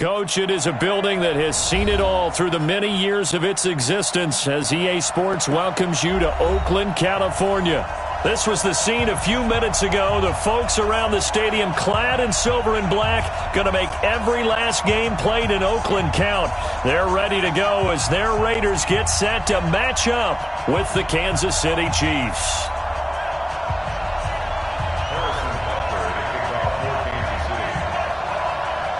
Coach, it is a building that has seen it all through the many years of its existence as EA Sports welcomes you to Oakland, California. This was the scene a few minutes ago. The folks around the stadium clad in silver and black going to make every last game played in Oakland count. They're ready to go as their Raiders get set to match up with the Kansas City Chiefs.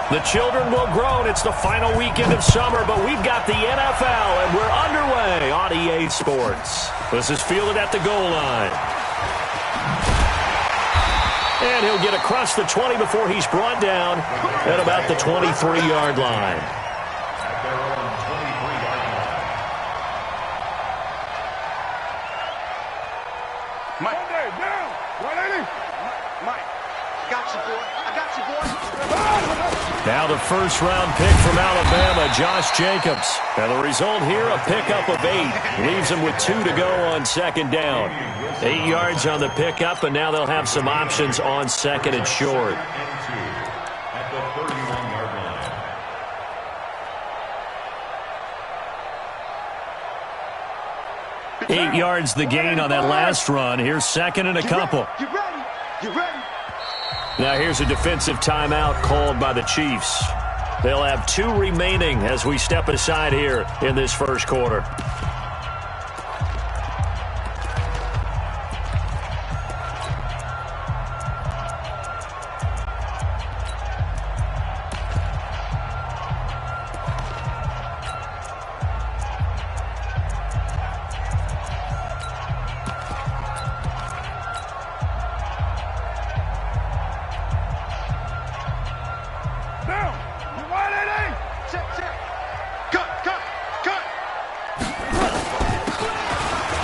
The children will groan. It's the final weekend of summer, but we've got the NFL, and we're underway on EA Sports. This is fielded at the goal line. And he'll get across the 20 before he's brought down at about the 23-yard line. Now the first-round pick from Alabama, Josh Jacobs. And the result here, a pickup of 8. Leaves him with 2 to go on second down. 8 yards on the pickup, and now they'll have some options on second and short. Eight yards the gain on that last run. Here's second and a couple. You ready? Now here's a defensive timeout called by the Chiefs. They'll have 2 remaining as we step aside here in this first quarter.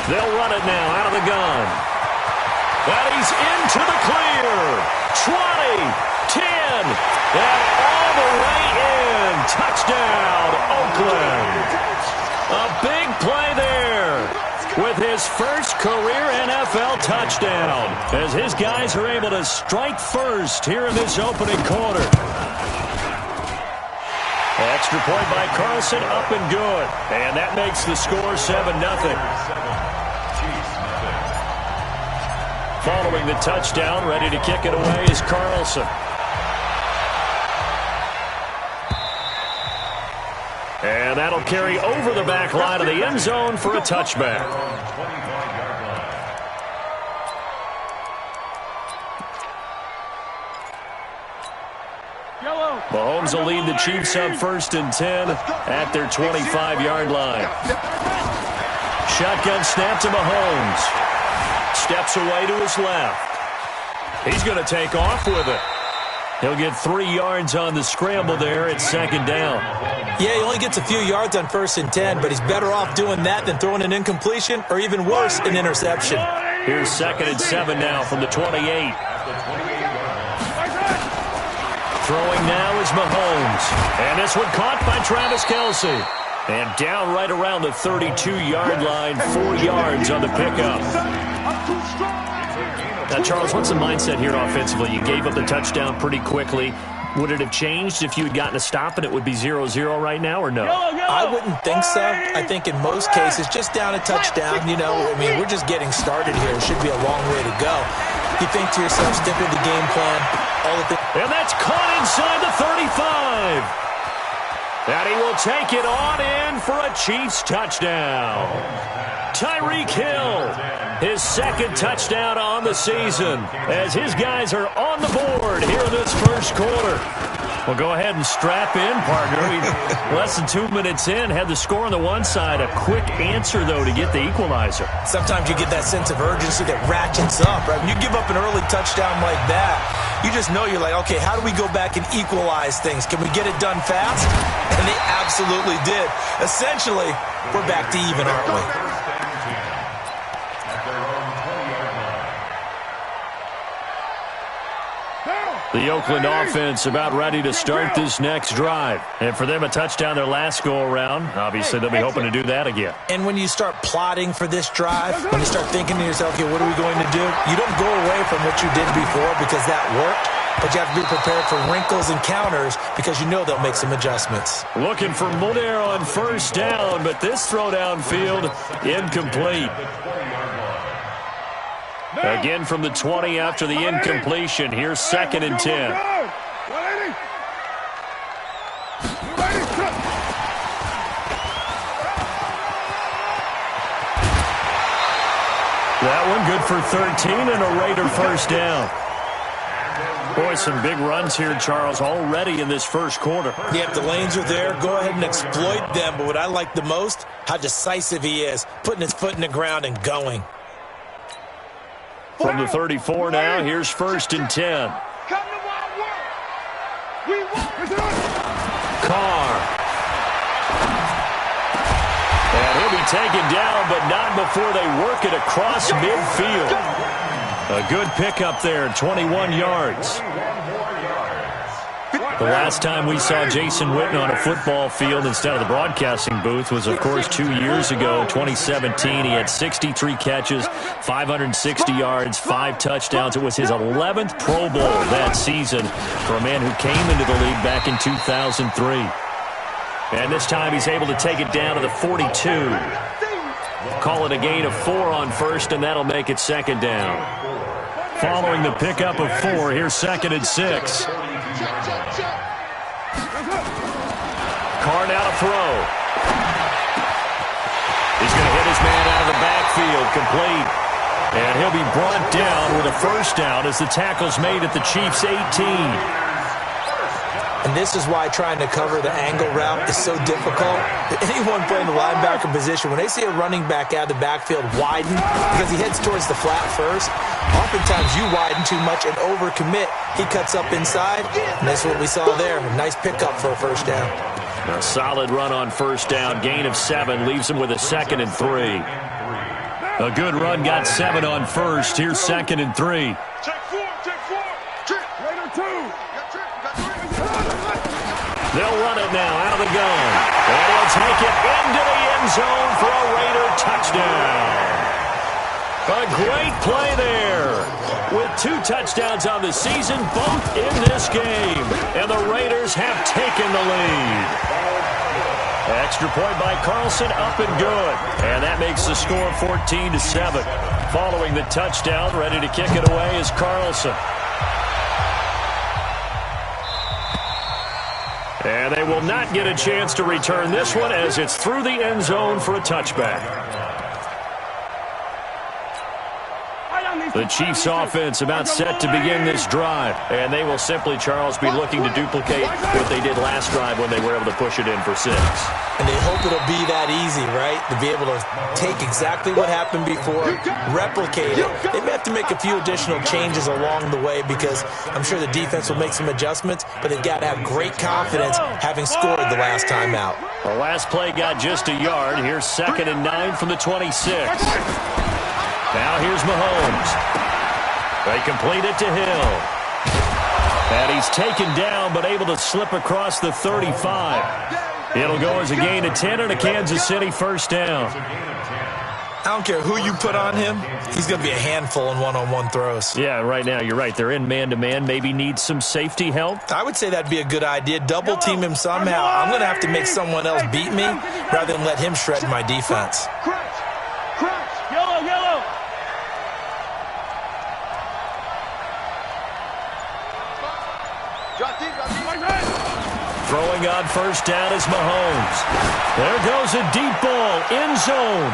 They'll run it now out of the gun. And he's into the clear. 20, 10, and all the way in. Touchdown, Oakland. A big play there with his first career NFL touchdown as his guys are able to strike first here in this opening quarter. Extra point by Carlson, up and good. And that makes the score 7-0. Following the touchdown, ready to kick it away is Carlson. And that'll carry over the back line of the end zone for a touchback. Mahomes will lead the Chiefs up 1st and 10 at their 25-yard line. Shotgun snap to Mahomes. Steps away to his left. He's going to take off with it. He'll get 3 yards on the scramble there at second down. Yeah, he only gets a few yards on 1st and 10, but he's better off doing that than throwing an incompletion or even worse, an interception. Here's 2nd and 7 now from the 28. Throwing now is Mahomes. And this one caught by Travis Kelce. And down right around the 32-yard line, 4 yards on the pickup. Now, Charles, what's the mindset here offensively? You gave up the touchdown pretty quickly. Would it have changed if you had gotten a stop and it would be 0-0 right now, or no? I wouldn't think so. I think in most cases, just down a touchdown, you know, I mean, we're just getting started here. It should be a long way to go. You think to yourself, stick with the game plan. And that's caught inside the 35. And he will take it on in for a Chiefs touchdown. Tyreek Hill, his 2nd touchdown on the season as his guys are on the board here in this first quarter. Well, go ahead and strap in, partner. Less than 2 minutes in, had the score on the one side. A quick answer, though, to get the equalizer. Sometimes you get that sense of urgency that ratchets up, right? When you give up an early touchdown like that, you just know you're like, okay, how do we go back and equalize things? Can we get it done fast? And they absolutely did. Essentially, we're back to even, aren't we? The Oakland offense about ready to start this next drive. And for them, a touchdown their last go-around. Obviously, they'll be hoping to do that again. And when you start plotting for this drive, when you start thinking to yourself, okay, what are we going to do? You don't go away from what you did before because that worked. but you have to be prepared for wrinkles and counters because you know they'll make some adjustments. Looking for Moner on first down, but this throw downfield incomplete. Again from the 20 after the incompletion. Here's 2nd and 10. That one good for 13 and a Raider first down. Boy, some big runs here, Charles, already in this first quarter. Yeah, if the lanes are there, go ahead and exploit them. But what I like the most, how decisive he is, putting his foot in the ground and going. From the 34 now, here's 1st and 10. Carr. And he'll be taken down, but not before they work it across midfield. A good pickup there, 21 yards. The last time we saw Jason Witten on a football field instead of the broadcasting booth was, of course, 2 years ago, 2017. He had 63 catches, 560 yards, 5 touchdowns. It was his 11th Pro Bowl that season for a man who came into the league back in 2003. And this time he's able to take it down to the 42. Call it a gain of 4 on first, and that'll make it 2nd down. Following the pickup of 4, here's 2nd and 6. Carr now to throw. He's going to hit his man out of the backfield, complete. And he'll be brought down with a first down as the tackle's made at the Chiefs' 18. And this is why trying to cover the angle route is so difficult. Anyone playing the linebacker position, when they see a running back out of the backfield widen, because he heads towards the flat first, oftentimes you widen too much and overcommit. He cuts up inside, and that's what we saw there. A nice pickup for a first down. A solid run on first down. Gain of 7 leaves him with a 2nd and 3. A good run got 7 on first. Here's 2nd and 3. They'll run it now out of the gun. And he'll take it into the end zone for a Raider touchdown. A great play there. With 2 touchdowns on the season, both in this game. And the Raiders have taken the lead. Extra point by Carlson, up and good. And that makes the score 14-7. Following the touchdown, ready to kick it away is Carlson. And they will not get a chance to return this one as it's through the end zone for a touchback. The Chiefs offense about set to begin this drive. And they will simply, Charles, be looking to duplicate what they did last drive when they were able to push it in for 6. And they hope it'll be that easy, right? To be able to take exactly what happened before, replicate it. They may have to make a few additional changes along the way because I'm sure the defense will make some adjustments, but they've got to have great confidence having scored the last time out. The last play got just a yard. Here's 2nd and 9 from the 26. Now here's Mahomes. They complete it to Hill. And he's taken down but able to slip across the 35. It'll go as a gain of 10 and a Kansas City first down. I don't care who you put on him. He's going to be a handful in one-on-one throws. Yeah, right now you're right. They're in man-to-man. Maybe need some safety help. I would say that'd be a good idea. Double team him somehow. I'm going to have to make someone else beat me rather than let him shred my defense. Throwing on first down is Mahomes. There goes a deep ball, end zone.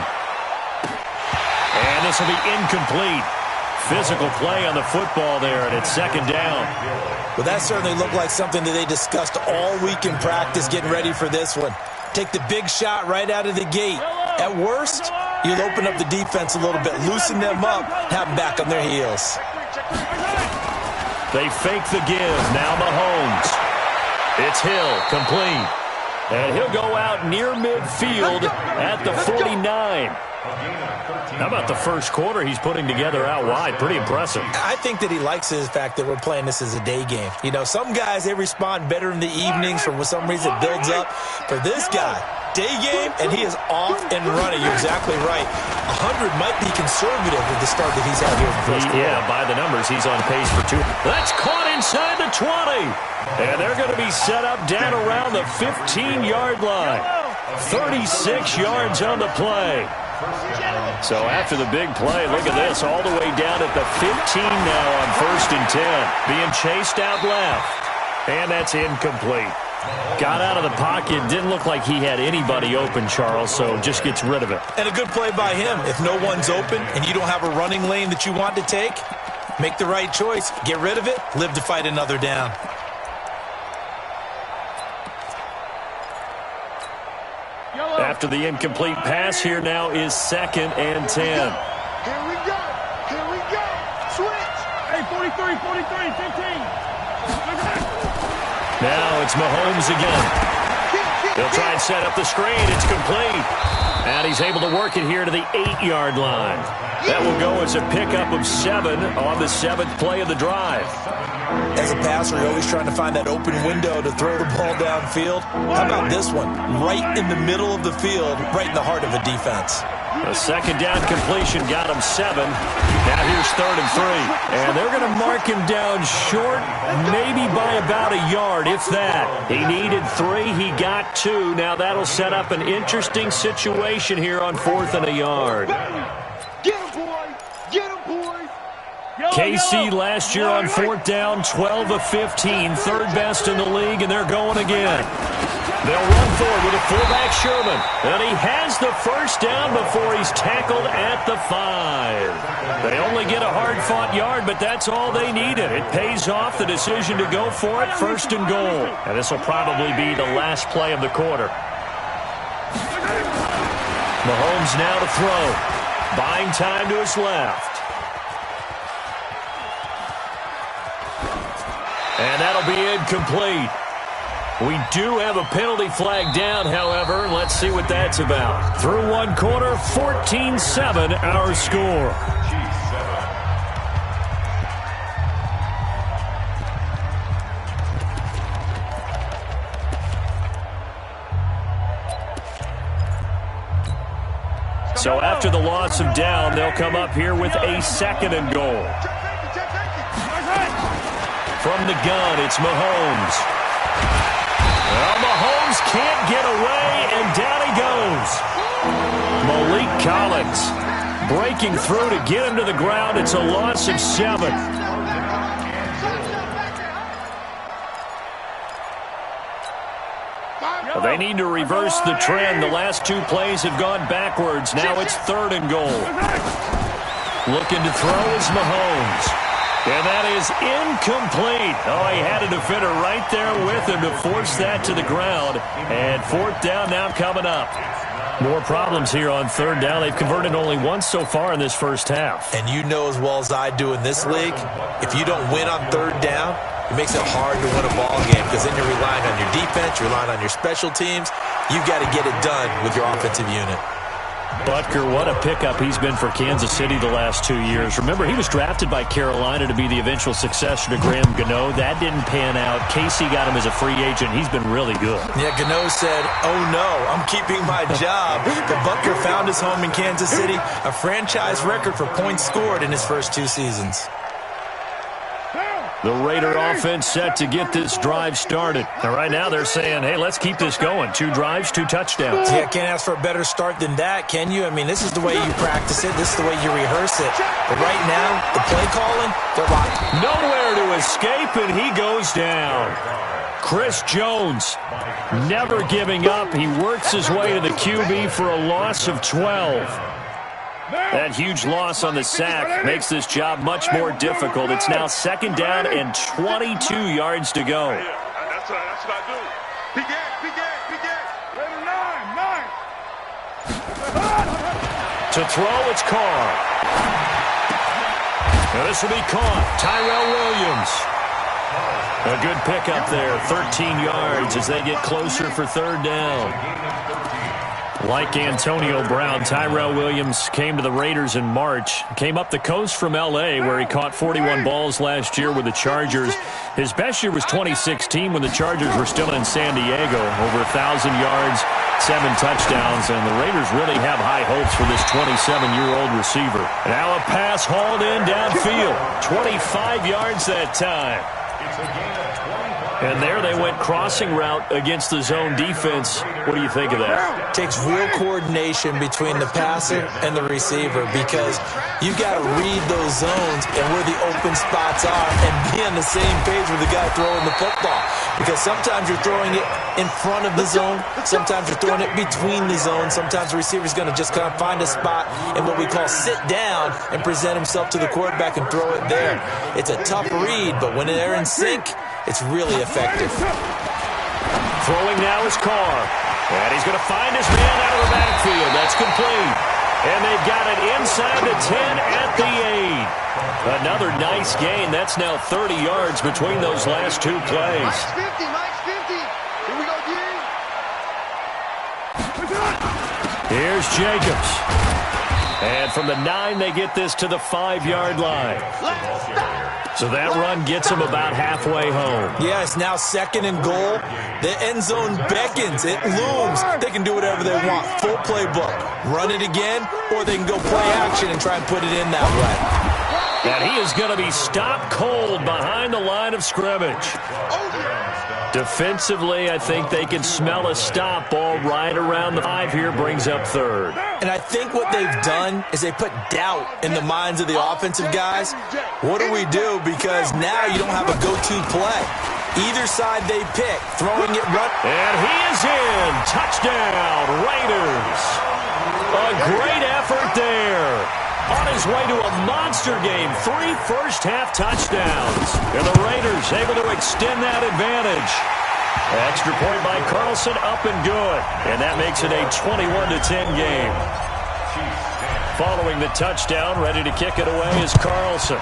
And this will be incomplete. Physical play on the football there, and it's 2nd down. Well, that certainly looked like something that they discussed all week in practice getting ready for this one. Take the big shot right out of the gate. At worst, you'll open up the defense a little bit, loosen them up, have them back on their heels. They fake the give. Now Mahomes. It's Hill, complete. And he'll go out near midfield at the 49. How about the first quarter he's putting together out wide? Pretty impressive. I think that he likes the fact that we're playing this as a day game. You know, some guys, they respond better in the evenings. For some reason, it builds up. For this guy, day game, and he is off and running. You're exactly right. 100 might be conservative with the start that he's had here in the first quarter. Yeah, by the numbers, he's on pace for 2. That's caught inside the 20. And they're going to be set up down around the 15-yard line. 36 yards on the play. So after the big play, look at this, all the way down at the 15 now on 1st and 10. Being chased out left. And that's incomplete. Got out of the pocket. Didn't look like he had anybody open, Charles, so just gets rid of it. And a good play by him. If no one's open and you don't have a running lane that you want to take, make the right choice. Get rid of it. Live to fight another down. After the incomplete pass, here now is 2nd and 10. Here we go. Here we go. Switch. Hey, 43, 43, 15. Now it's Mahomes again. He'll try and set up the screen. It's complete. And he's able to work it here to the 8-yard line. That will go as a pickup of 7 on the 7th play of the drive. As a passer, you're always trying to find that open window to throw the ball downfield. How about this one? Right in the middle of the field, right in the heart of a defense. A 2nd down completion got him 7. Now here's 3rd and 3. And they're going to mark him down short, maybe by about a yard, if that. He needed 3. He got 2. Now that'll set up an interesting situation here on 4th and a yard. Get him, boy. Get him, boy. KC last year on 4th down, 12 of 15, 3rd best in the league, and they're going again. They'll run forward with a fullback, Sherman. And he has the 1st down before he's tackled at the 5. They only get a hard-fought yard, but that's all they needed. It pays off the decision to go for it, 1st and goal. And this will probably be the last play of the quarter. Mahomes now to throw. Buying time to his left. And that'll be incomplete. We do have a penalty flag down, however. Let's see what that's about. Through one quarter, 14-7 our score. So after the loss of down, they'll come up here with a 2nd and goal. From the gun, it's Mahomes. Well, Mahomes can't get away, and down he goes. Malik Collins breaking through to get him to the ground. It's a loss of 7. Well, they need to reverse the trend. The last 2 plays have gone backwards. Now it's 3rd and goal. Looking to throw is Mahomes. And that is incomplete. Oh, he had a defender right there with him to force that to the ground. And 4th down now coming up. More problems here on 3rd down. They've converted only once so far in this first half. And you know as well as I do in this league, if you don't win on 3rd down, it makes it hard to win a ball game because then you're relying on your defense, you're relying on your special teams. You've got to get it done with your offensive unit. Butker, what a pickup he's been for Kansas City the last 2 years. Remember, he was drafted by Carolina to be the eventual successor to Graham Gano. That didn't pan out. KC got him as a free agent. He's been really good. Yeah, Gano said, oh no, I'm keeping my job. But Butker found his home in Kansas City, a franchise record for points scored in his first 2 seasons. The Raider offense set to get this drive started. And right now they're saying, hey, let's keep this going. 2 drives, 2 touchdowns. Yeah, can't ask for a better start than that, can you? I mean, this is the way you practice it. This is the way you rehearse it. But right now, the play calling, they're rocking. Nowhere to escape, and he goes down. Chris Jones never giving up. He works his way to the QB for a loss of 12. That huge loss on the sack makes this job much more difficult. It's now 2nd down and 22 yards to go. That's what I do. Big game. To throw, it's Carr. Now this will be caught. Tyrell Williams. A good pickup there. 13 yards as they get closer for 3rd down. Like Antonio Brown, Tyrell Williams came to the Raiders in March. Came up the coast from L.A., where he caught 41 balls last year with the Chargers. His best year was 2016 when the Chargers were still in San Diego. Over 1,000 yards 7 touchdowns, and the Raiders really have high hopes for this 27-year-old receiver. Now a pass hauled in downfield. 25 yards that time. And there they went crossing route against the zone defense. What do you think of that? Takes real coordination between the passer and the receiver, because you got to read those zones and where the open spots are and be on the same page with the guy throwing the football. Because sometimes you're throwing it in front of the zone. Sometimes you're throwing it between the zones. Sometimes the receiver's going to just kind of find a spot and what we call sit down and present himself to the quarterback and throw it there. It's a tough read, but when they're in sync, it's really effective. Throwing now is Carr. And he's going to find his man out of the backfield. That's complete. And they've got it inside the 10 at the 8. Another nice gain. That's now 30 yards between those last 2 plays. Nice 50, nice 50. Here we go, G. Here's Jacobs. And from the 9, they get this to the 5-yard line. So that run gets them about halfway home. Yeah, it's now 2nd and goal. The end zone beckons. It looms. They can do whatever they want. Full playbook. Run it again, or they can go play action and try and put it in that way. And he is going to be stopped cold behind the line of scrimmage. Defensively, I think they can smell a stop ball right around the 5 here, brings up 3rd. And I think what they've done is they put doubt in the minds of the offensive guys. What do we do? Because now you don't have a go-to play. Either side they pick, throwing it, run. And he is in. Touchdown, Raiders. A great effort there. On his way to a monster game, 3 first-half touchdowns. And the Raiders able to extend that advantage. Extra point by Carlson, up and good. And that makes it a 21-10 game. Following the touchdown, ready to kick it away is Carlson.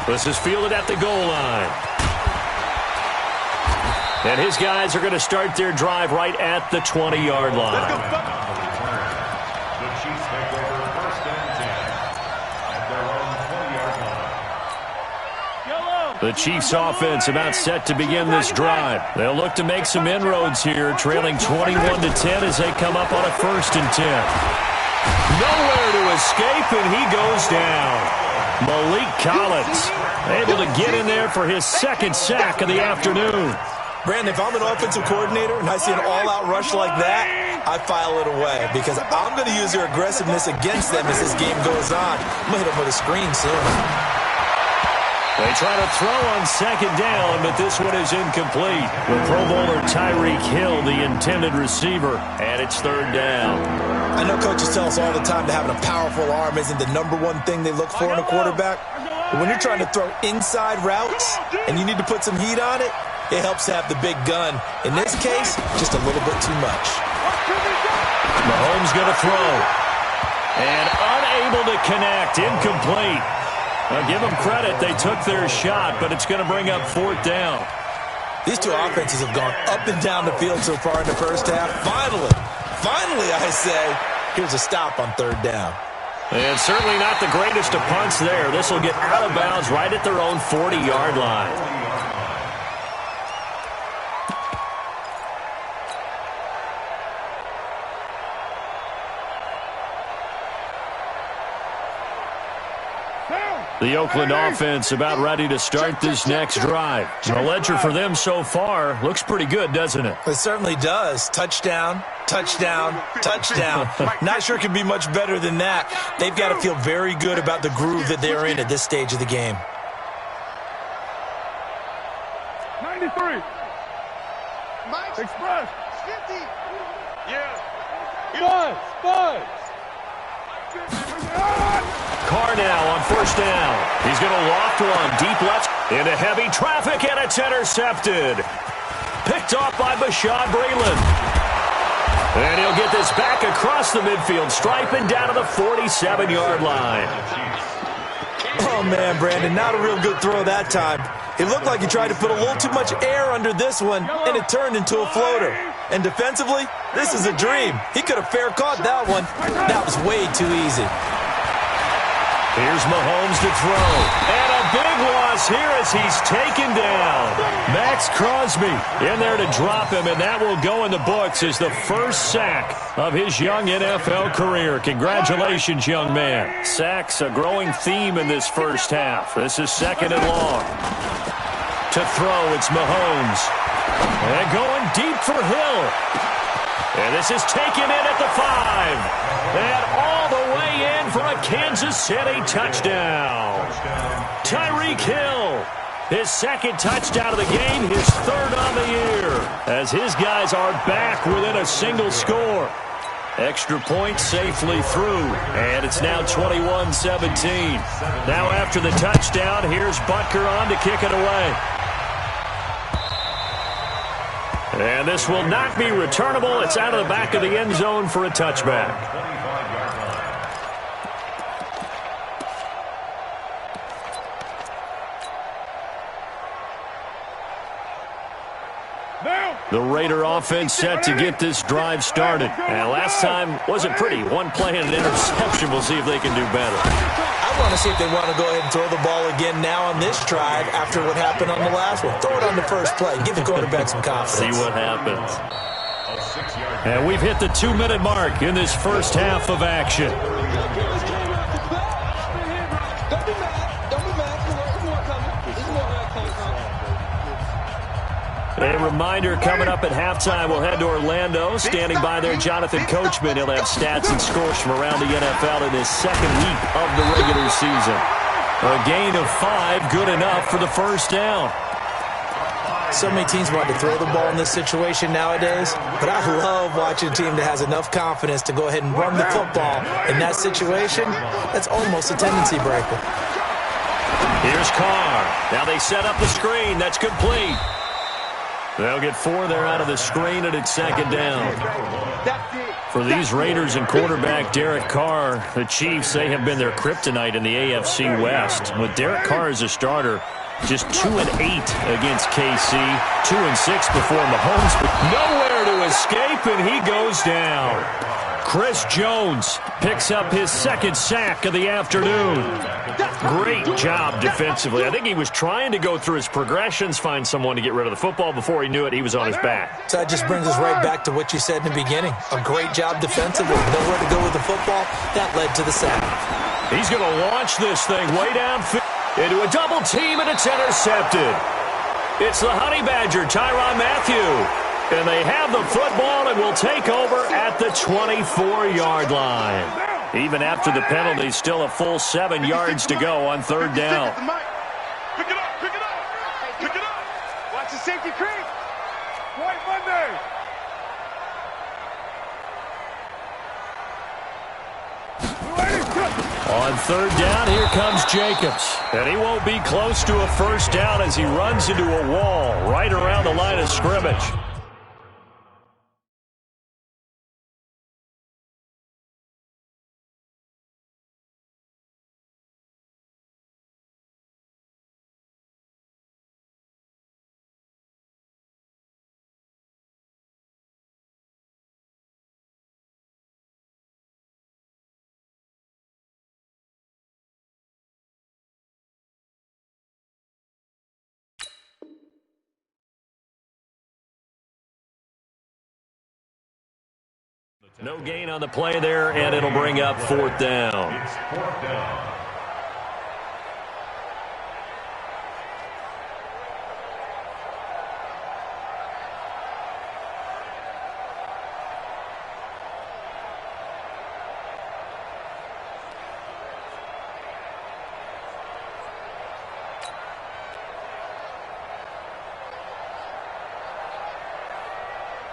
This is fielded at the goal line. And his guys are going to start their drive right at the 20-yard line. The Chiefs offense about set to begin this drive. They'll look to make some inroads here, trailing 21-10 as they come up on a 1st and 10. Nowhere to escape, and he goes down. Malik Collins able to get in there for his 2nd sack of the afternoon. Brandon, if I'm an offensive coordinator and I see an all-out rush like that, I file it away, because I'm going to use their aggressiveness against them as this game goes on. I'm going to hit them with a screen soon. They try to throw on 2nd down, but this one is incomplete. With Pro Bowler Tyreek Hill, the intended receiver, and it's 3rd down. I know coaches tell us all the time that having a powerful arm isn't the #1 thing they look for in a quarterback. But when you're trying to throw inside routes and you need to put some heat on it, it helps to have the big gun. In this case, just a little bit too much. Mahomes going to throw. And unable to connect. Incomplete. Now give them credit. They took their shot, but it's going to bring up 4th down. These two offenses have gone up and down the field so far in the first half. Finally, I say, here's a stop on 3rd down. And certainly not the greatest of punts there. This will get out of bounds right at their own 40-yard line. The Oakland offense about ready to start this next drive. The ledger for them so far looks pretty good, doesn't it? It certainly does. Touchdown, touchdown, touchdown. Not sure it can be much better than that. They've got to feel very good about the groove that they're in at this stage of the game. 93. Express. 50. Yeah. Five. Carr now on 1st down. He's going to loft one deep left into heavy traffic, and it's intercepted. Picked off by Bashaud Breeland. And he'll get this back across the midfield stripe and down to the 47-yard line. Oh, man, Brandon, not a real good throw that time. It looked like he tried to put a little too much air under this one, and it turned into a floater. And defensively, this is a dream. He could have fair caught that one. That was way too easy. Here's Mahomes to throw. And a big loss here as he's taken down. Max Crosby in there to drop him, and that will go in the books as the first sack of his young NFL career. Congratulations, young man. Sacks a growing theme in this first half. This is 2nd and long. To throw, it's Mahomes. And going deep for Hill. And this is taken in at the 5. And all the way in for a Kansas City touchdown. Tyreek Hill, his 2nd touchdown of the game, his 3rd on the year, as his guys are back within a single score. Extra point safely through, and it's now 21-17. Now after the touchdown, here's Butker on to kick it away. And this will not be returnable. It's out of the back of the end zone for a touchback. The Raider offense set to get this drive started. And last time wasn't pretty. One play and an interception. We'll see if they can do better. I want to see if they want to go ahead and throw the ball again now on this drive after what happened on the last one. Throw it on the first play. Give the quarterback some confidence. See what happens. And we've hit the 2-minute mark in this first half of action. A reminder, coming up at halftime, we'll head to Orlando. Standing by there, Jonathan Coachman. He'll have stats and scores from around the NFL in his 2nd week of the regular season. A gain of 5, good enough for the first down. So many teams want to throw the ball in this situation nowadays, but I love watching a team that has enough confidence to go ahead and run the football. In that situation, that's almost a tendency breaker. Here's Carr. Now they set up the screen. That's complete. They'll get 4 there out of the screen, and it's 2nd down. For these Raiders and quarterback Derek Carr, the Chiefs, they have been their kryptonite in the AFC West. With Derek Carr as a starter, just 2-8 against KC, 2-6 before Mahomes, but nowhere to escape, and he goes down. Chris Jones picks up his 2nd sack of the afternoon. Great job defensively. I think he was trying to go through his progressions, find someone to get rid of the football. Before he knew it, he was on his back. So that just brings us right back to what you said in the beginning. A great job defensively. Nowhere to go with the football. That led to the sack. He's going to launch this thing way downfield into a double team, and it's intercepted. It's the Honey Badger, Tyrann Mathieu. And they have the football and will take over at the 24-yard line. Even after the penalty, still a full 7 yards to go on 3rd down. Pick it up, pick it up, pick it up. Watch the safety creep. White Monday. On 3rd down, here comes Jacobs. And he won't be close to a first down as he runs into a wall right around the line of scrimmage. No gain on the play there, and it'll bring up 4th down. It's 4th down.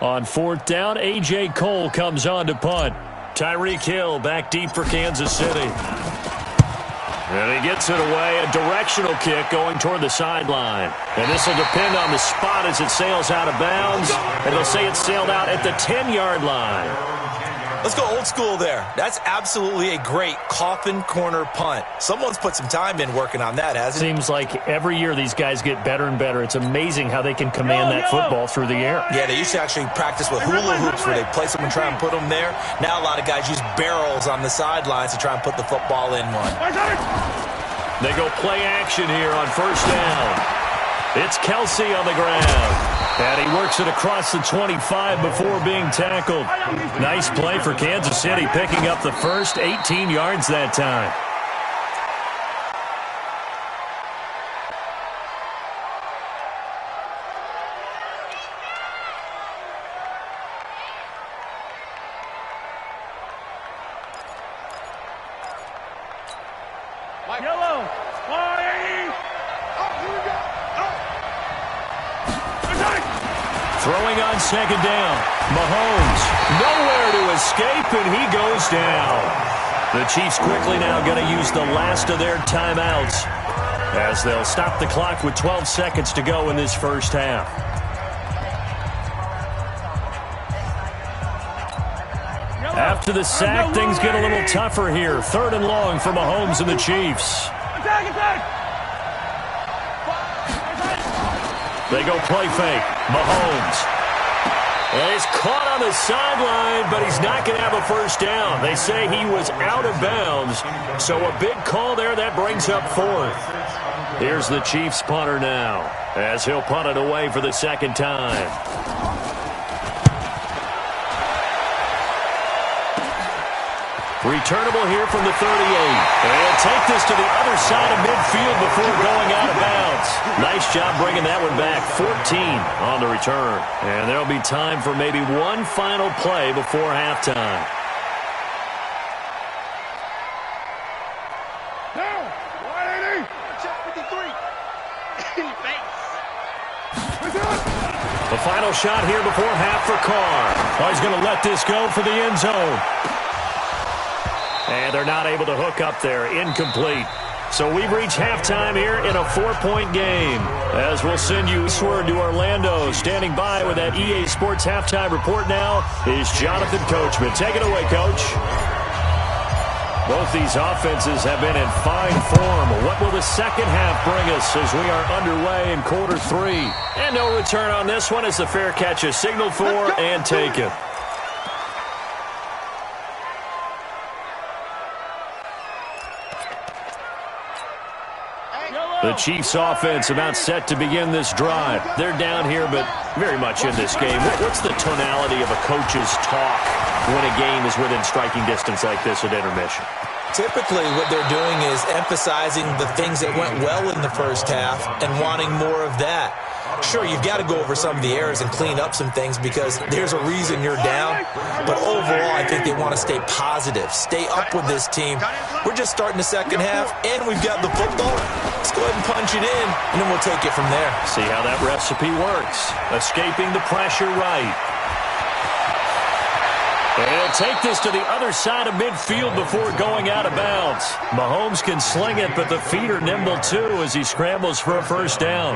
On 4th down, A.J. Cole comes on to punt. Tyreek Hill back deep for Kansas City. And he gets it away, a directional kick going toward the sideline. And this will depend on the spot as it sails out of bounds. And they'll say it sailed out at the 10-yard line. Let's go old school there. That's absolutely a great coffin corner punt. Someone's put some time in working on that, hasn't it? Seems like every year these guys get better and better. It's amazing how they can command that football through the air. Yeah, they used to actually practice with hula hoops where they place them and try and put them there. Now a lot of guys use barrels on the sidelines to try and put the football in one. They go play action here on first down. It's Kelce on the ground. And he works it across the 25 before being tackled. Nice play for Kansas City, picking up the first 18 yards that time. Yellow. Throwing on second down. Mahomes nowhere to escape, and he goes down. The Chiefs quickly now going to use the last of their timeouts as they'll stop the clock with 12 seconds to go in this first half. After the sack, things get a little tougher here. Third and long for Mahomes and the Chiefs. They go play fake. Mahomes. And he's caught on the sideline, but he's not going to have a first down. They say he was out of bounds, so a big call there. That brings up fourth. Here's the Chiefs punter now as he'll punt it away for the second time. Returnable here from the 38. And take this to the other side of midfield before going out of bounds. Nice job bringing that one back. 14 on the return. And there'll be time for maybe one final play before halftime. Down. 180. Check 53. The final shot here before half for Carr. Oh, he's going to let this go for the end zone. And they're not able to hook up there. Incomplete. So we've reached halftime here in a 4-point game. As we'll send you eastward to Orlando. Standing by with that EA Sports halftime report now is Jonathan Coachman. Take it away, Coach. Both these offenses have been in fine form. What will the second half bring us as we are underway in quarter three? And no return on this one as the fair catch is signaled for and taken. The Chiefs offense about set to begin this drive. They're down here, but very much in this game. What's the tonality of a coach's talk when a game is within striking distance like this at intermission? Typically, what they're doing is emphasizing the things that went well in the first half and wanting more of that. Sure, you've got to go over some of the errors and clean up some things because there's a reason you're down. But overall, I think they want to stay positive, stay up with this team. We're just starting the second half, and we've got the football. Let's go ahead and punch it in, and then we'll take it from there. See how that recipe works. Escaping the pressure right. And take this to the other side of midfield before going out of bounds. Mahomes can sling it, but the feet are nimble too as he scrambles for a first down.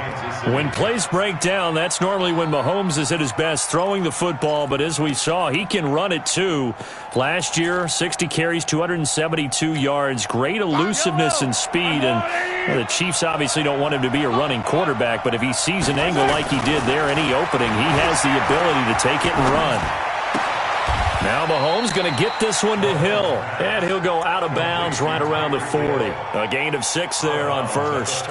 When plays break down, that's normally when Mahomes is at his best throwing the football, but as we saw, he can run it too. Last year, 60 carries, 272 yards, great elusiveness and speed, and the Chiefs obviously don't want him to be a running quarterback, but if he sees an angle like he did there, any opening, he has the ability to take it and run. Now Mahomes going to get this one to Hill, and he'll go out of bounds right around the 40. A gain of 6 there on first.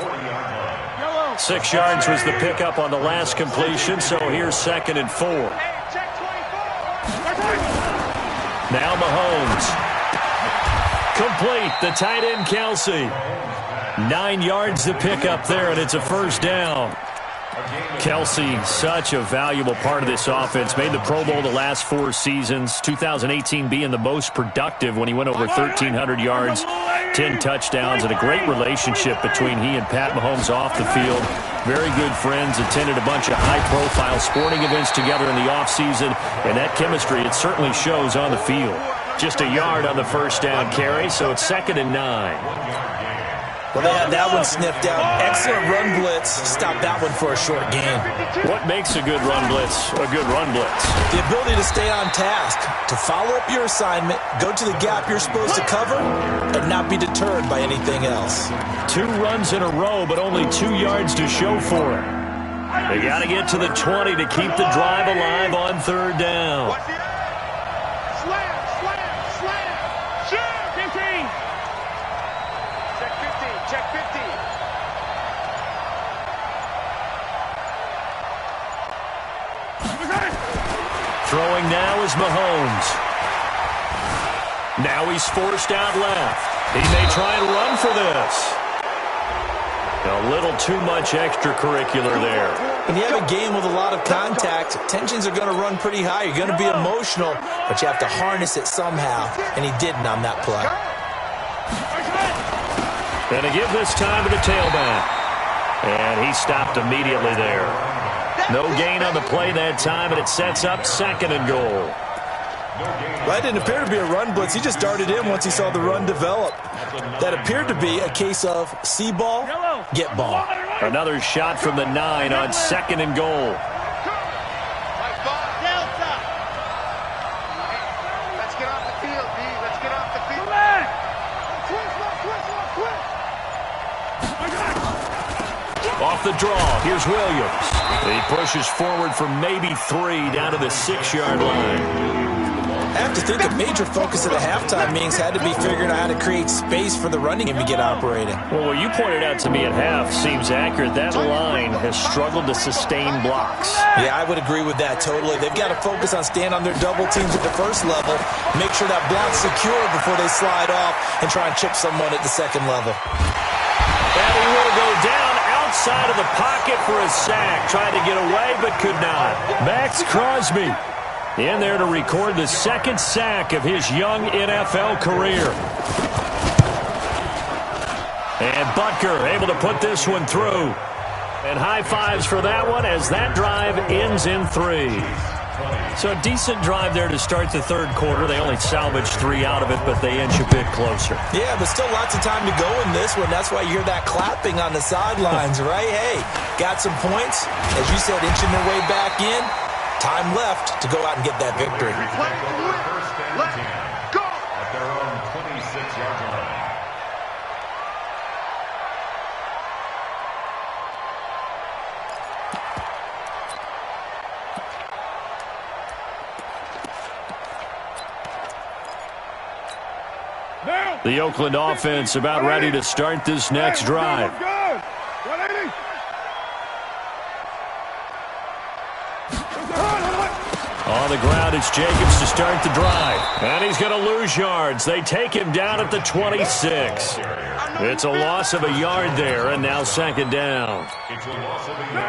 6 yards was the pickup on the last completion, so here's 2nd and 4. Now Mahomes. Complete, the tight end Kelce. 9 yards to pick up there, and it's a first down. Kelce, such a valuable part of this offense. Made the Pro Bowl the last 4 seasons. 2018 being the most productive when he went over 1,300 yards, 10 touchdowns, and a great relationship between he and Pat Mahomes off the field. Very good friends, attended a bunch of high-profile sporting events together in the offseason, and that chemistry, it certainly shows on the field. Just a yard on the first down carry, so it's 2nd and 9. Well, they had that one sniffed out. Excellent run blitz. Stop that one for a short gain. What makes a good run blitz a good run blitz? The ability to stay on task, to follow up your assignment, go to the gap you're supposed to cover, and not be deterred by anything else. 2 runs in a row, but only 2 yards to show for it. They got to get to the 20 to keep the drive alive on 3rd down. Slam, slam, slam. Shoot. 15. Check 50. Check 50. Throwing now is Mahomes. Now he's forced out left. He may try and run for this. A little too much extracurricular there. When you have a game with a lot of contact, tensions are going to run pretty high. You're going to be emotional, but you have to harness it somehow, and he didn't on that play. And to give this time to the tailback. And he stopped immediately there. No gain on the play that time, and it sets up 2nd and goal. That didn't appear to be a run blitz. He just darted in once he saw the run develop. That appeared to be a case of see ball, get ball. Another shot from the 9 on 2nd and goal. Let's get off the field, D. Let's get off the field. Off the draw, here's Williams. He pushes forward for maybe 3 down to the 6-yard line. I have to think a major focus of the halftime meetings had to be figuring out how to create space for the running game to get operating. Well, what you pointed out to me at half seems accurate. That line has struggled to sustain blocks. Yeah, I would agree with that totally. They've got to focus on staying on their double teams at the first level, make sure that block's secure before they slide off and try and chip someone at the second level. And he will go down outside of the pocket for a sack. Tried to get away, but could not. Max Crosby in there to record the 2nd sack of his young NFL career. And Butker able to put this one through. And high fives for that one as that drive ends in 3. So a decent drive there to start the 3rd quarter. They only salvaged 3 out of it, but they inch a bit closer. Yeah, but still lots of time to go in this one. That's why you hear that clapping on the sidelines, right? Hey, got some points. As you said, inching their way back in. Time left to go out and get that victory. Let's go. At their own 26-yard line. The Oakland offense about ready to start this next drive. On the ground, it's Jacobs to start the drive. And he's going to lose yards. They take him down at the 26. It's a loss of a yard there, and now 2nd down.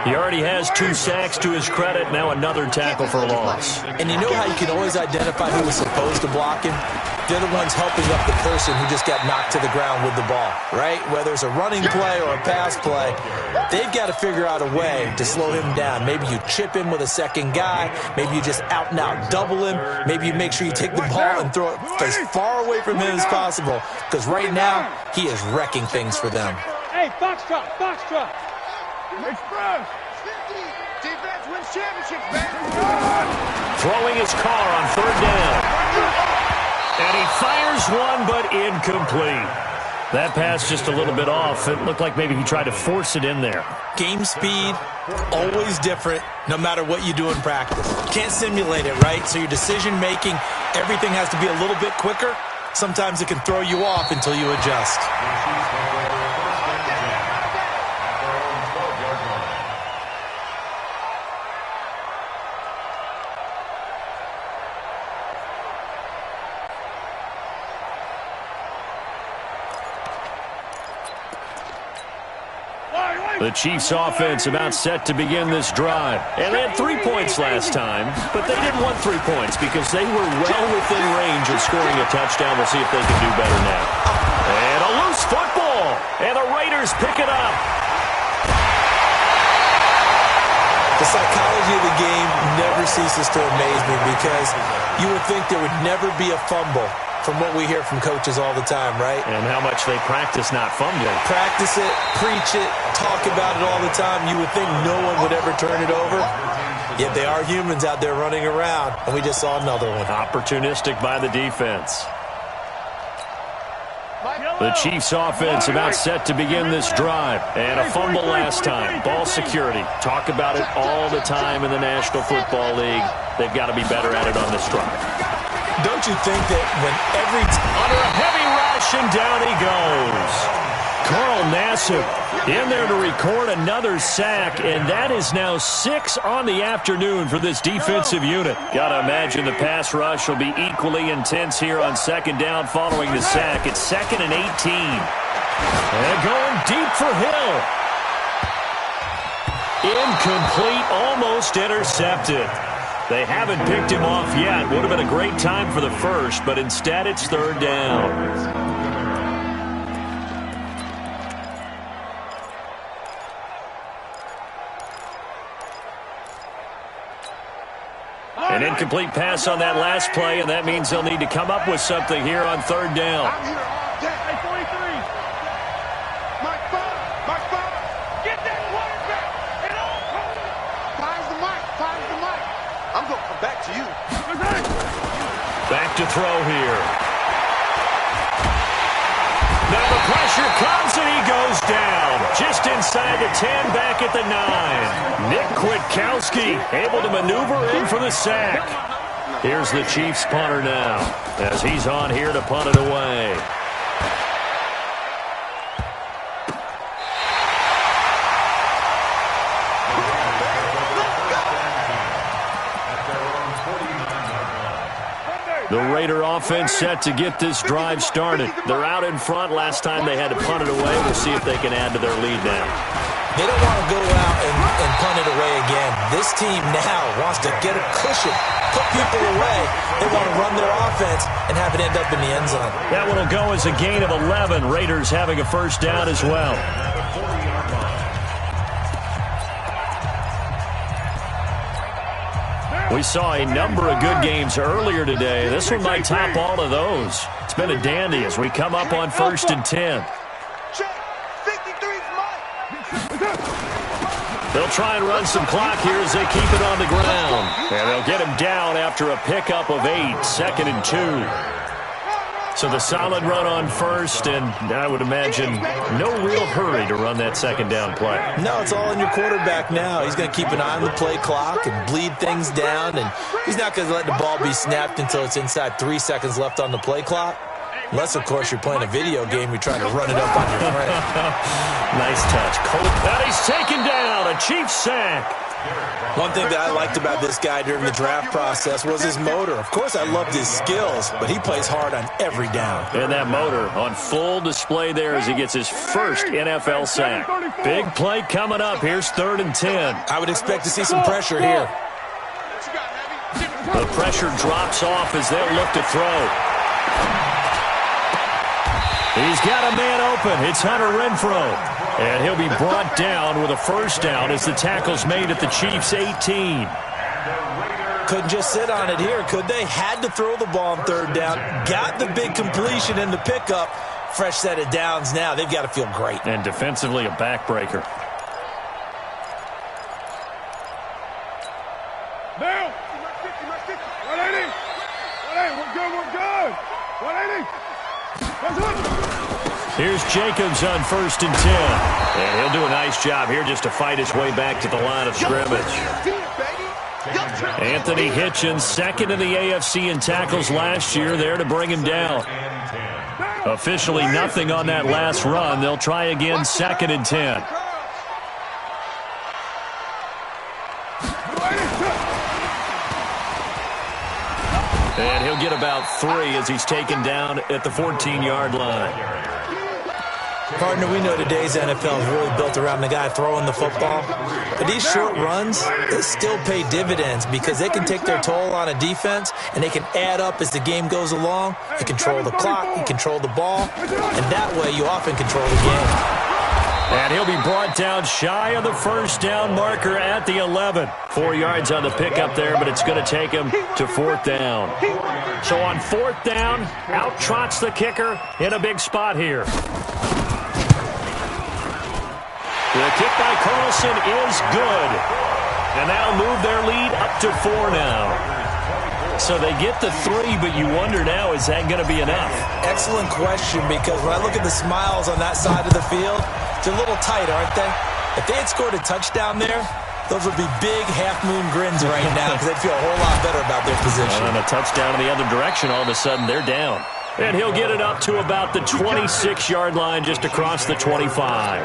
He already has 2 sacks to his credit. Now another tackle for loss. And you know how you can always identify who was supposed to block him? They're the ones helping up the person who just got knocked to the ground with the ball, right? Whether it's a running play or a pass play, they've got to figure out a way to slow him down. Maybe you chip him with a second guy. Maybe you just out and out double him. Maybe you make sure you take the ball and throw it as far away from him as possible. Because right now, he is wrecking things for them. Hey, foxtrot, foxtrot. Express. Defense wins championships, man. Throwing his car on 3rd down. And he fires one, but incomplete. That pass just a little bit off. It looked like maybe he tried to force it in there. Game speed, always different, no matter what you do in practice. Can't simulate it, right? So your decision-making, everything has to be a little bit quicker. Sometimes it can throw you off until you adjust. The Chiefs offense about set to begin this drive. And they had 3 points last time, but they didn't want 3 points because they were well within range of scoring a touchdown. We'll see if they can do better now. And a loose football, and the Raiders pick it up. The psychology of the game never ceases to amaze me because you would think there would never be a fumble from what we hear from coaches all the time, right? And how much they practice not fumbling. Practice it, preach it, talk about it all the time. You would think no one would ever turn it over. Yet they are humans out there running around, and we just saw another one. Opportunistic by the defense. The Chiefs offense about set to begin this drive. And a fumble last time. Ball security. Talk about it all the time in the National Football League. They've got to be better at it on this drive. Don't you think that when every under a heavy rush and down he goes. Carl Nassib in there to record another sack, and that is now 6 on the afternoon for this defensive unit. Got to imagine the pass rush will be equally intense here on second down following the sack. It's 2nd and 18. And going deep for Hill. Incomplete, almost intercepted. They haven't picked him off yet. Would have been a great time for the first, but instead it's 3rd down. An incomplete pass on that last play, and that means they'll need to come up with something here on 3rd down. I'm here all day. Hey, 43. Mike 5. Get that quarterback. And all. Fire's the mic. I'm going to come back to you. Back to throw here. Now the pressure comes, and he goes down. Just inside the 10, back at the 9. Nick Kwiatkowski able to maneuver in for the sack. Here's the Chiefs punter now, as he's on here to punt it away. The Raider offense set to get this drive started. They're out in front. Last time they had to punt it away. We'll see if they can add to their lead now. They don't want to go out and punt it away again. This team now wants to get a cushion, put people away. They want to run their offense and have it end up in the end zone. That one will go as a gain of 11. Raiders having a first down as well. We saw a number of good games earlier today. This one might top all of those. It's been a dandy as we come up on 1st and 10. They'll try and run some clock here as they keep it on the ground. And they'll get him down after a pickup of 8, 2nd and 2. So the solid run on first, and I would imagine no real hurry to run that 2nd down play. No, it's all in your quarterback now. He's going to keep an eye on the play clock and bleed things down, and he's not going to let the ball be snapped until it's inside 3 seconds left on the play clock. Unless, of course, you're playing a video game, you're trying to run it up on your friend. Nice touch. And he's taken down. A Chiefs sack. One thing that I liked about this guy during the draft process was his motor. Of course, I loved his skills, but he plays hard on every down. And that motor on full display there as he gets his first NFL sack. Big play coming up. Here's 3rd and 10. I would expect to see some pressure here. The pressure drops off as they'll look to throw. He's got a man open. It's Hunter Renfrow. And he'll be brought down with a first down as the tackle's made at the Chiefs' 18. Couldn't just sit on it here, could they? Had to throw the ball on 3rd down. Got the big completion in the pickup. Fresh set of downs now. They've got to feel great. And defensively, a backbreaker. Now. 180. 180. We're good. 180. Here's Jacobs on 1st and 10. And he'll do a nice job here just to fight his way back to the line of scrimmage. Anthony Hitchens, 2nd in the AFC in tackles last year, there to bring him down. Officially nothing on that last run. They'll try again, 2nd and 10. And he'll get about 3 as he's taken down at the 14-yard line. Partner, we know today's NFL is really built around the guy throwing the football. But these short runs, they still pay dividends because they can take their toll on a defense and they can add up as the game goes along. You control the clock, you control the ball, and that way you often control the game. And he'll be brought down shy of the first down marker at the 11. 4 yards on the pickup there, but it's going to take him to fourth down. So on fourth down, out trots the kicker in a big spot here. The kick by Carlson is good. And that'll move their lead up to 4 now. So they get the 3, but you wonder now, is that going to be enough? Excellent question, because when I look at the smiles on that side of the field, they're a little tight, aren't they? If they had scored a touchdown there, those would be big half-moon grins right now because they'd feel a whole lot better about their position. And a touchdown in the other direction, all of a sudden they're down. And he'll get it up to about the 26-yard line, just across the 25.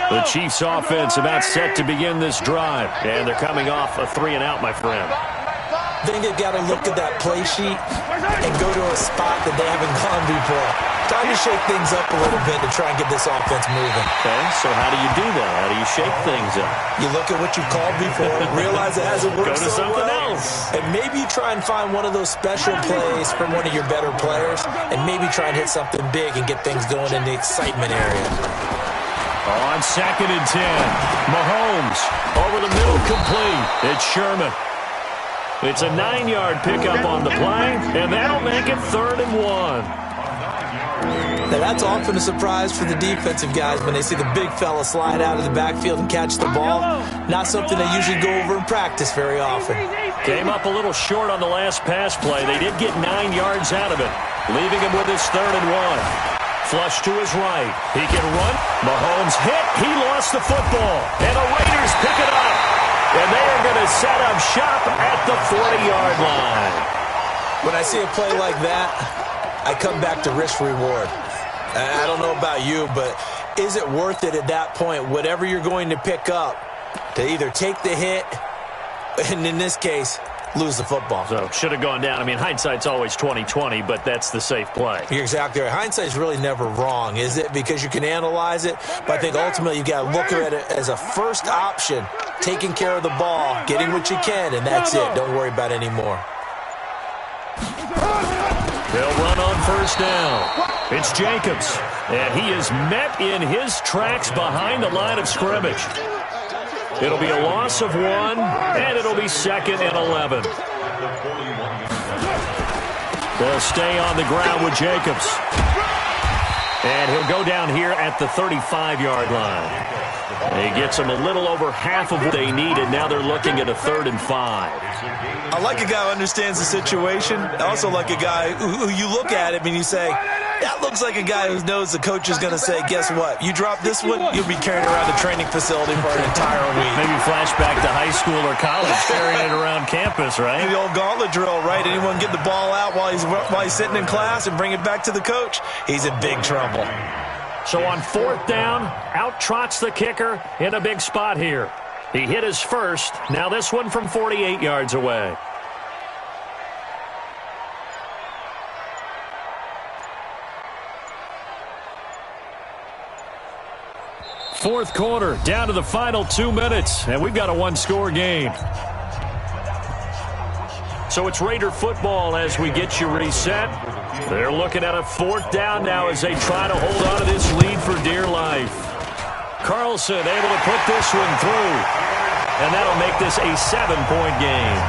The Chiefs offense about set to begin this drive. And they're coming off a 3-and-out, my friend. I think they've got to look at that play sheet and go to a spot that they haven't gone before. Time to shake things up a little bit to try and get this offense moving. Okay, so how do you do that? How do you shake things up? You look at what you called before, realize it hasn't worked so well. Go to something else. And maybe you try and find one of those special plays from one of your better players, and maybe try and hit something big and get things going in the excitement area. On 2nd and 10, Mahomes over the middle, complete. It's Sherman. It's a 9-yard pickup on the play, and that'll make it 3rd and 1. Now, that's often a surprise for the defensive guys when they see the big fella slide out of the backfield and catch the ball. Not something they usually go over in practice very often. Came up a little short on the last pass play. They did get 9 yards out of it, leaving him with his 3rd and 1. Flush to his right. He can run. Mahomes hit. He lost the football. And the Raiders pick it up. And they are going to set up shop at the 40-yard line. When I see a play like that, I come back to risk-reward. I don't know about you, but is it worth it at that point, whatever you're going to pick up, to either take the hit, and in this case, lose the football? So, should have gone down. I mean, hindsight's always 20/20, but that's the safe play. You're exactly right. Hindsight's really never wrong, is it? Because you can analyze it, but I think ultimately you got to look at it as a first option, taking care of the ball, getting what you can, and that's it. Don't worry about any more. They'll run on first down. It's Jacobs, and he is met in his tracks behind the line of scrimmage. It'll be a loss of 1, and it'll be 2nd and 11. They'll stay on the ground with Jacobs. And he'll go down here at the 35-yard line. He gets them a little over half of what they needed. Now they're looking at a 3rd and 5. I like a guy who understands the situation. I also like a guy who you look at him and you say, that looks like a guy who knows the coach is going to say, guess what? You drop this one, you'll be carrying around the training facility for an entire week. Maybe flashback to high school or college, carrying it around campus, right? The old gauntlet drill, right? Anyone get the ball out while he's sitting in class and bring it back to the coach? He's in big trouble. So on 4th down, out trots the kicker in a big spot here. He hit his first. Now this one from 48 yards away. Fourth quarter, down to the final 2 minutes, and we've got a one-score game. So it's Raider football as we get you reset. They're looking at a 4th down now as they try to hold on to this lead for dear life. Carlson able to put this one through, and that'll make this a 7-point game.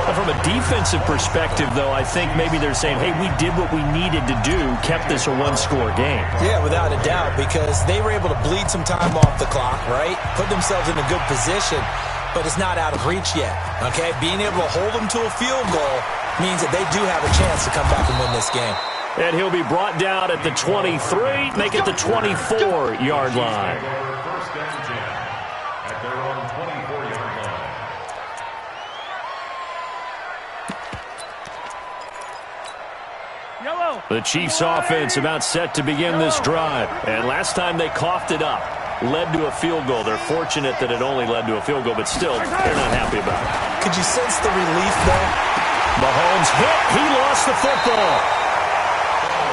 But from a defensive perspective, though, I think maybe they're saying, hey, we did what we needed to do, kept this a one-score game. Yeah, without a doubt, because they were able to bleed some time off the clock, right? Put themselves in a good position, but it's not out of reach yet, okay? Being able to hold them to a field goal means that they do have a chance to come back and win this game. And he'll be brought down at the 23, make it the 24-yard line. First and 10 at their own 24-yard line. The Chiefs offense about set to begin this drive. And last time they coughed it up, led to a field goal. They're fortunate that it only led to a field goal, but still, they're not happy about it. Could you sense the relief, though? Mahomes hit. He lost the football.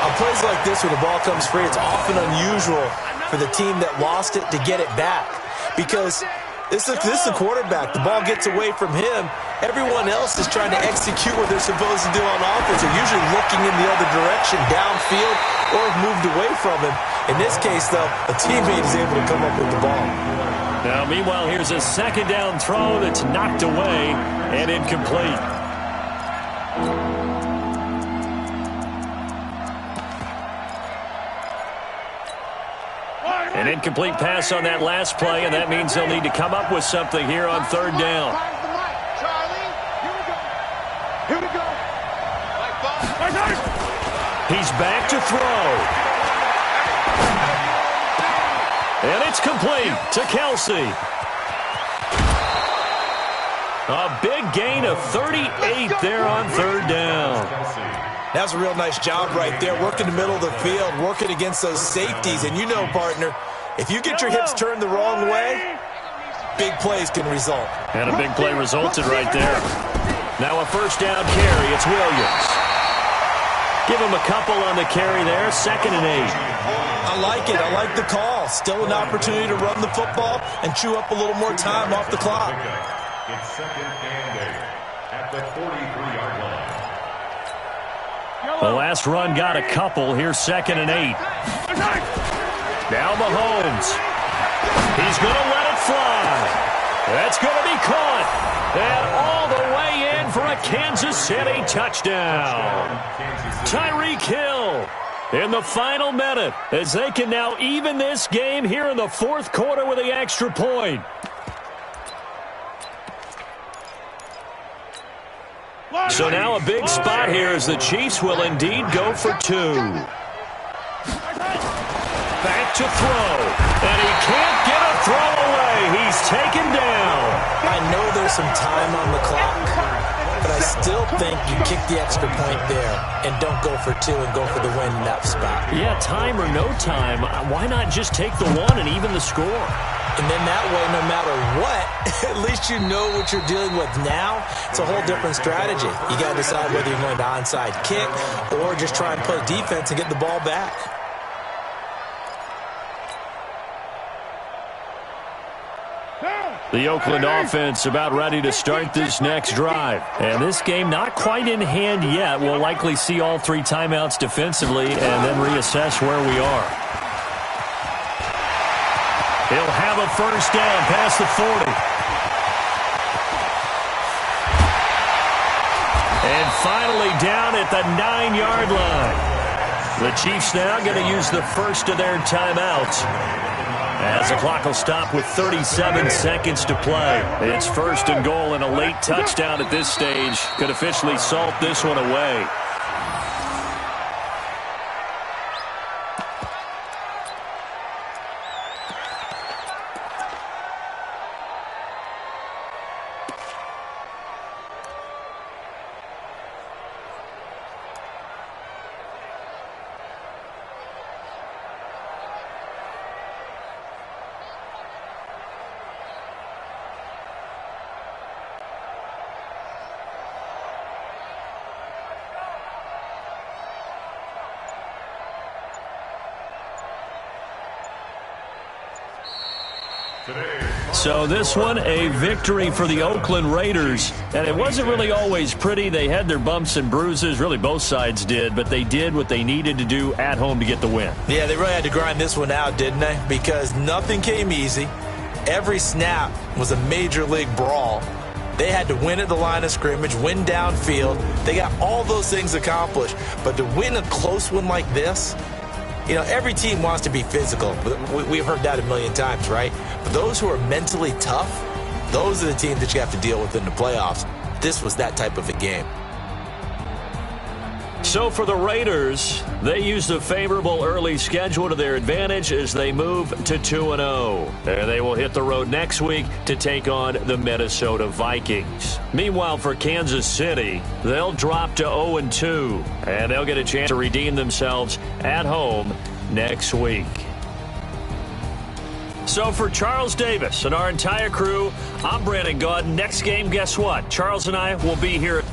On plays like this where the ball comes free, it's often unusual for the team that lost it to get it back. Because This is the quarterback. The ball gets away from him. Everyone else is trying to execute what they're supposed to do on offense. They're usually looking in the other direction, downfield, or moved away from him. In this case, though, a teammate is able to come up with the ball. Now, meanwhile, here's a second down throw that's knocked away and incomplete. An incomplete pass on that last play, and that means they'll need to come up with something here on third down. Here we go. He's back to throw. And it's complete to Kelsey. A big gain of 38 there on third down. That's a real nice job right there, working the middle of the field, working against those safeties. And you know, partner, if you get your hips turned the wrong way, big plays can result. And a big play resulted right there. Now a first down carry. It's Williams. Give him a couple on the carry there. 2nd and 8. I like it. I like the call. Still an opportunity to run the football and chew up a little more time off the clock. It's 2nd and 8 at the 43-yard line. The last run got a couple. Here's 2nd and 8. Now Mahomes. He's going to let it fly. That's going to be caught. And all the way in for a Kansas City touchdown. Tyreek Hill in the final minute as they can now even this game here in the fourth quarter with the extra point. So now a big spot here as the Chiefs will indeed go for 2. Back to throw. And he can't get a throw away. He's taken down. I know there's some time on the clock, but I still think you kick the extra point there and don't go for 2 and go for the win in that spot. Yeah, time or no time, why not just take the 1 and even the score? And then that way, no matter what, at least you know what you're dealing with now. It's a whole different strategy. You got to decide whether you're going to onside kick or just try and play defense and get the ball back. The Oakland offense about ready to start this next drive. And this game not quite in hand yet. We'll likely see all 3 timeouts defensively and then reassess where we are. He'll have a first down past the 40. And finally down at the 9-yard line. The Chiefs now going to use the first of their timeouts, as the clock will stop with 37 seconds to play. It's 1st and goal, and a late touchdown at this stage could officially salt this one away. So this one, a victory for the Oakland Raiders. And it wasn't really always pretty. They had their bumps and bruises. Really, both sides did. But they did what they needed to do at home to get the win. Yeah, they really had to grind this one out, didn't they? Because nothing came easy. Every snap was a major league brawl. They had to win at the line of scrimmage, win downfield. They got all those things accomplished. But to win a close one like this, you know, every team wants to be physical. We've heard that a million times, right? But those who are mentally tough, those are the teams that you have to deal with in the playoffs. This was that type of a game. So for the Raiders, they used a favorable early schedule to their advantage as they move to 2-0. And they will hit the road next week to take on the Minnesota Vikings. Meanwhile, for Kansas City, they'll drop to 0-2. And they'll get a chance to redeem themselves at home next week. So for Charles Davis and our entire crew, I'm Brandon Gaudin. Next game, guess what? Charles and I will be here.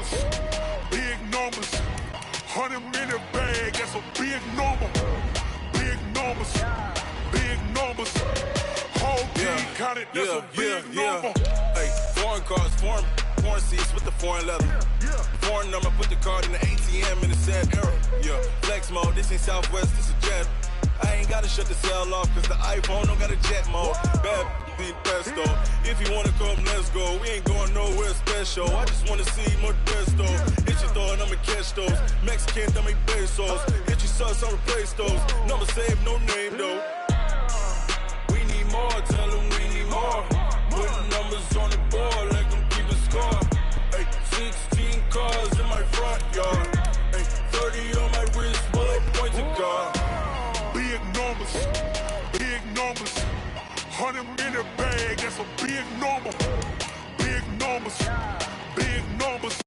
numbers, big numbers. 100 in the bag, that's a big number. Big numbers, big numbers. Whole team counted, that's a big number. Hey, foreign cars, foreign seats with the foreign leather. Foreign number, put the card in the ATM in the sad era. Yeah, flex mode, this ain't Southwest, this is Jet. I ain't gotta shut the cell off, cause the iPhone don't got a jet mode. Bad be best though. If you wanna come, let's go. We ain't going nowhere special. I just wanna see more Modesto. Hit your throw and I'ma catch those. Mexican, dummy pesos. Hit your sus, I'll replace those. Number saved, no name though. We need more, tell them we need more. Putting numbers on the board, like them keep a score. Hey, 16 cars in my front yard. Hey, 30 on my wrist, bullet point to God. Big numbers, big numbers. 100 in the bag, that's a big number. Big numbers, big numbers.